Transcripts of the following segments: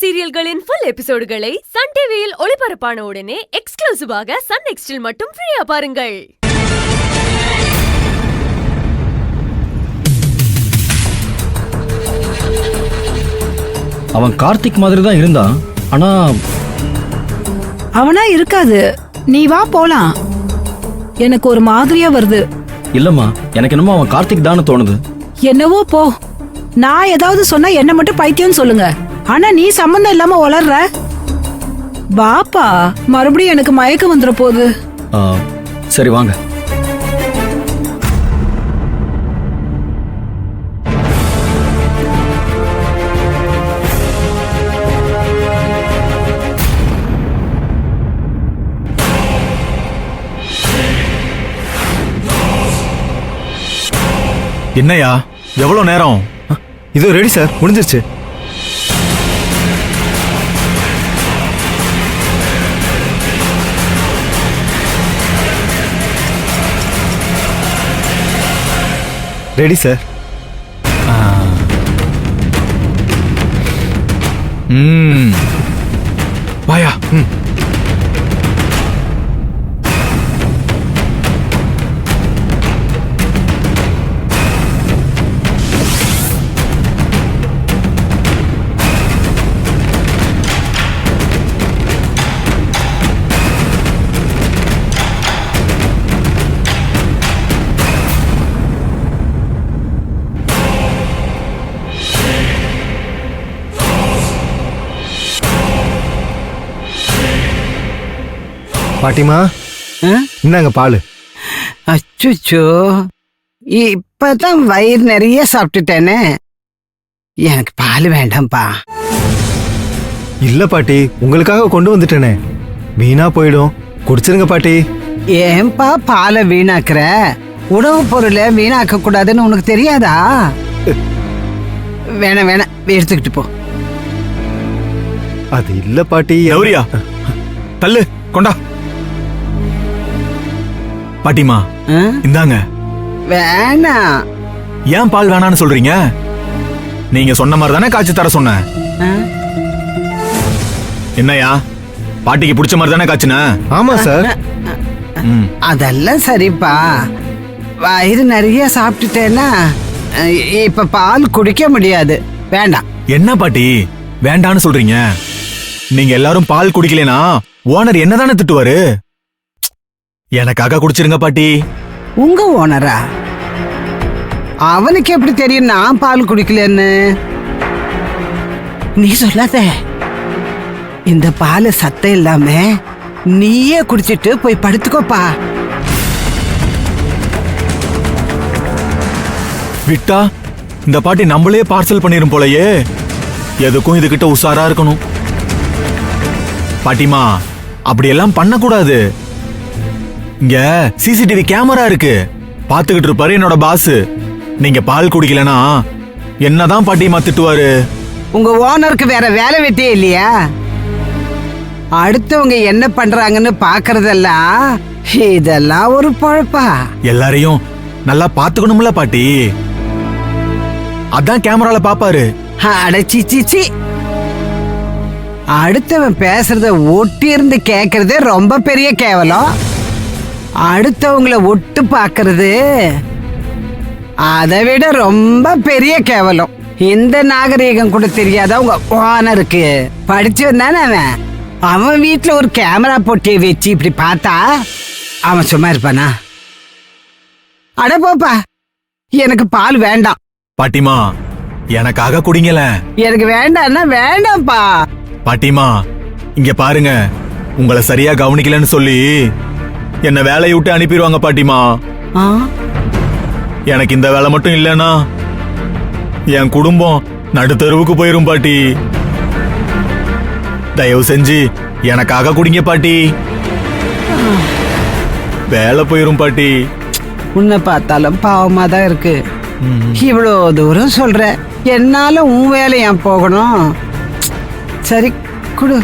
சீரியல்களின் full எபிசோடுகளை Sun டிவியில் ஒளிபரப்பான உடனே எக்ஸ்க்ளூசிவாக சன் நெக்ஸ்டில் மட்டும் ஃப்ரீயா பாருங்கள். அவன் கார்த்திக் மாதிரி தான் இருந்தான். ஆனா அவனா இருக்காது. நீ வா போலாம். எனக்கு ஒரு மாதிரியா வருது. இல்லம்மா, எனக்கு என்னமோ அவன் கார்த்திக் தான்னு தோணுது. என்னவோ போ. நான் ஏதாவது சொன்னா என்ன மட்டும் பைத்தியம் சொல்லுங்க. ஆனா நீ சம்பந்தம் இல்லாம வளர்ற. பாப்பா, மறுபடியும் எனக்கு மயக்கம் வந்துட போகுது. சரி வாங்க. என்னையா எவ்வளவு நேரம்? இதோ ரெடி சார், முடிஞ்சிருச்சு. Ready sir. வாயா. பாட்டிமா, இந்தாங்க பால். அச்சுச்சோ, இப்பதான் வயிறு நிறைய சாப்பிட்டுட்டேனே. எனக்கு பால் வேண்டாம்ப்பா. இல்ல பாட்டி, உங்களுக்காக கொண்டு வந்துட்டேனே. வீணா போயிடும், குடிச்சிருங்க பாட்டி. ஏன்பா பாலை வீணாக்குற? உணவு பொருளை வீணாக்க கூடாதுன்னு உனக்கு தெரியாதா? வேணாம் வேணாம், எடுத்துக்கிட்டு போ. அது இல்ல பாட்டி. கௌரியா, தள்ளு கொண்டா. பாட்டிமா, இந்தாங்க. வேணாம். ஏன் பால் வேணான்னு சொல்றீங்க? நீங்க சொன்ன மாதிரி தானே காய்ச்சி தர சொன்னேன். என்னையா, பாட்டிக்கு பிடிச்ச மாதிரி தானே காய்ச்சின? ஆமா சார். அதெல்லாம் சரிப்பா. வயிறு நிறைய சாப்பிட்டுட்டேன்னா இப்ப பால் குடிக்க முடியாது. வேண்டாம். என்ன பாட்டி வேண்டான்னு சொல்றீங்க? நீங்க எல்லாரும் பால் குடிக்கலனா ஓனர் என்ன தானே திட்டுவாரு? எனக்காக குடிச்சிருங்க பாட்டி. உங்க ஓனரா? அவனுக்கு எப்படி தெரியும் நான் பால் குடிக்கலன்னு? நீ சொல்லாத. இந்த பால் சத்தம் இல்லாம நீயே குடிச்சிட்டு போய் படுத்துக்கோப்பா. விட்டா இந்த பாட்டி நம்மளே பார்சல் பண்ணிரும் போலயே. எதுக்கும் இதுகிட்ட உஷாரா இருக்கணும். பாட்டிமா, அப்படியெல்லாம் பண்ணக்கூடாது. இங்க சிசிடிவி கேமரா இருக்கு, பாத்துக்கிட்டு இருப்பாரு என்னோட பாஸ். நீங்க பால் குடிக்கலனா என்னதான் பாட்டிமா திட்டுவாரு. உங்க ஓனருக்கு வேற வேலை வெட்டியே இல்லையா? அடுத்தவங்க என்ன பண்றாங்கன்னு பாக்குறதெல்லாம் இதெல்லாம் ஒரு பொழப்பா? எல்லாரையும் நல்லா பாத்துக்கணும்ல பாட்டி, அதான் கேமரால பாப்பாரு. அடச்சி, அடுத்தவன் பேசுறத ஒட்டி இருந்து கேக்குறதே ரொம்ப பெரிய கேவலம். அடுத்தவங்கள ஒட்டு பாக்குறது அதை விட ரொம்ப பெரிய கேவலம். இந்த நாகரீகம் கூட தெரியாத உங்க ஓனருக்கு. படிச்சு வந்தானே அவன் வீட்டுல ஒரு கேமரா போட்டியை வச்சு இப்படி பார்த்தா அவன் சும்மா இருப்பானா? அட போப்பா, எனக்கு பால் வேண்டாம். பாட்டிமா, எனக்காக குடிங்கல. எனக்கு வேண்டாம்னா வேண்டாம்ப்பா. பாட்டிமா, இங்க பாருங்க, உங்களை சரியா கவனிக்கலன்னு சொல்லி என்ன வேலையை விட்டு அனுப்பிடுவாங்க பாட்டிமா. எனக்கு இந்த வேலை மட்டும் இல்லனா என் குடும்பம் நடுத்தருவுக்கு போயிரும் பாட்டி. தயவு செஞ்சு எனக்காக குடிங்க பாட்டி. வேலை போயிரும் பாட்டி. உன்னை பார்த்தாலும் பாவமா தான் இருக்கு. இவ்வளோ தூரம் சொல்ற, என்னால உன் வேலை ஏன் போகணும்? சரி குடு.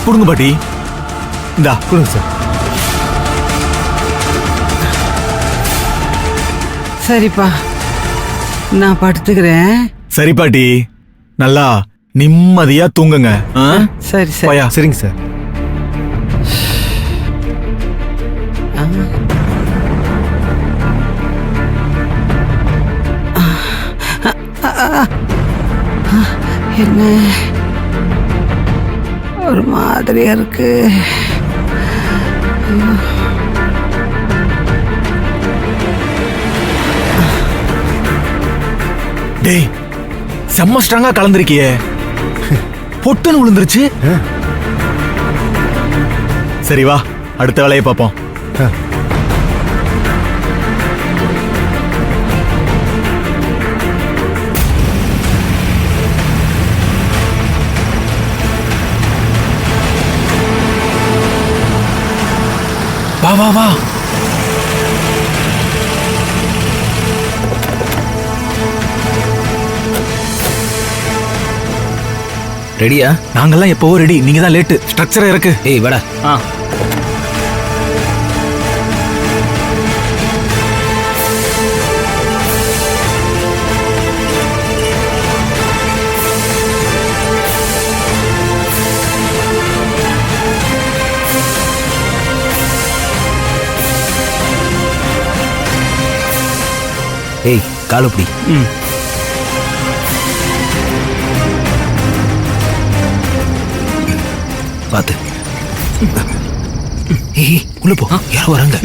கொடுங்க பாட்டி. இந்தா. கொடுங்க சார். சரிப்பா, நான் படுத்துக்கிறேன். சரி பாட்டி, நல்லா நிம்மதியா தூங்குங்க. ஆ? சரி சரி. போயா. சரிங்க சார். என்ன ஒரு மாதிரியா இருக்கு. டேய், செம்ம ஸ்ட்ராங்கா கலந்துருக்கியே. பொட்டுன்னு விழுந்துருச்சு. சரி வா, அடுத்த வேலையை பார்ப்போம். வா வா வா. ரெடியா? நாங்கெல்லாம் எப்பவோ ரெடி, நீங்க தான் லேட்டு. ஸ்ட்ரக்சரா இருக்கு. ஏய் வாடா. ஏய் காலுப்படி. பாத்து. ஏய் உள்ள போ, யாரோ வராங்க.